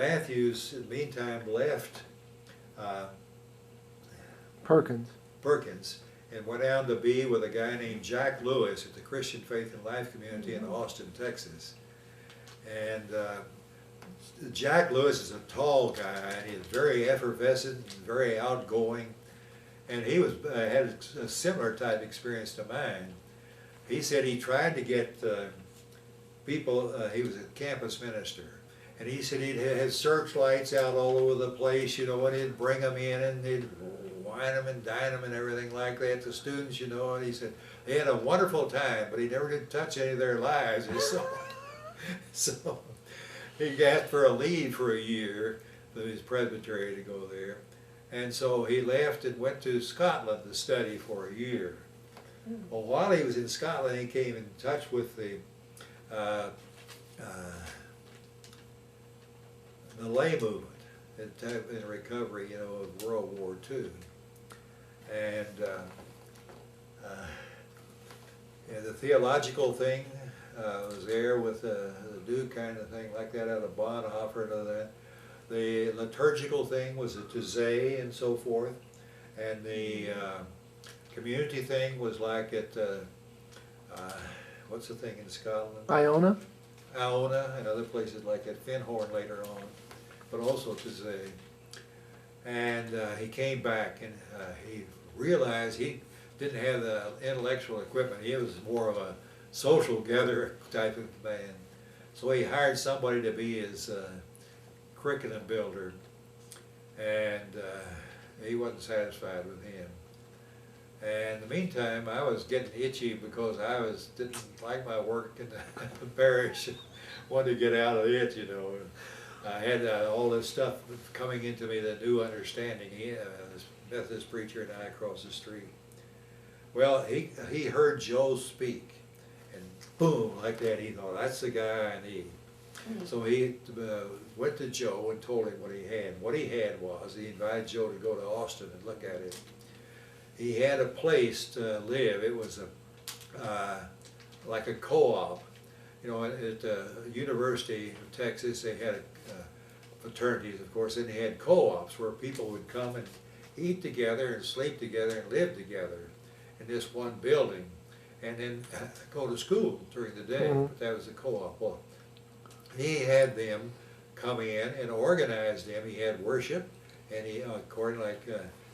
Mathews, in the meantime, left Perkins. Perkins and went down to be with a guy named Jack Lewis at the Christian Faith and Life Community in Austin, Texas. And Jack Lewis is a tall guy, and he's very effervescent and very outgoing. And he was had a similar type experience to mine. He said he tried to get people, he was a campus minister, and he said he'd have searchlights out all over the place, you know, and he'd bring them in and he'd wine them and dine them and everything like that, the students, you know, and he said they had a wonderful time, but he never did touch any of their lives. So he asked for a leave for a year for his presbytery to go there. And so he left and went to Scotland to study for a year. Well, while he was in Scotland, he came in touch with the lay movement in recovery, you know, of World War II. And the theological thing was there with the Duke kind of thing like that out of Bonhoeffer and all that. The liturgical thing was a Taizé and so forth. And the community thing was like at, what's the thing in Scotland? Iona? Iona and other places like at Findhorn later on, but also Taizé. And he came back and he realized he didn't have the intellectual equipment. He was more of a social gatherer type of man. So he hired somebody to be his curriculum builder, and he wasn't satisfied with him. And in the meantime, I was getting itchy because I didn't like my work in the parish. Wanted to get out of it, you know. I had all this stuff coming into me, the new understanding. This Methodist preacher and I across the street. Well, he heard Joe speak, and boom, like that, he thought, that's the guy I need. So he went to Joe and told him what he had. What he had was, he invited Joe to go to Austin and look at it. He had a place to live. It was like a co-op. You know, at the University of Texas, they had fraternities, of course, and they had co-ops where people would come and eat together and sleep together and live together in this one building, and then go to school during the day. But that was a co-op. Well, he had them come in and organize them. He had worship, and he, according like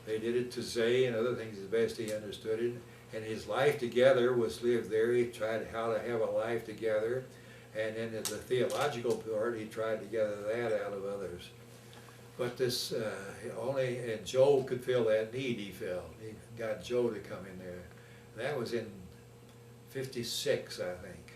they did it to Zay and other things as best he understood it. And his life together was lived there. He tried how to have a life together. And then in the theological part, he tried to gather that out of others. But this, and Joe could fill that need he felt. He got Joe to come in there. That was in '56, I think.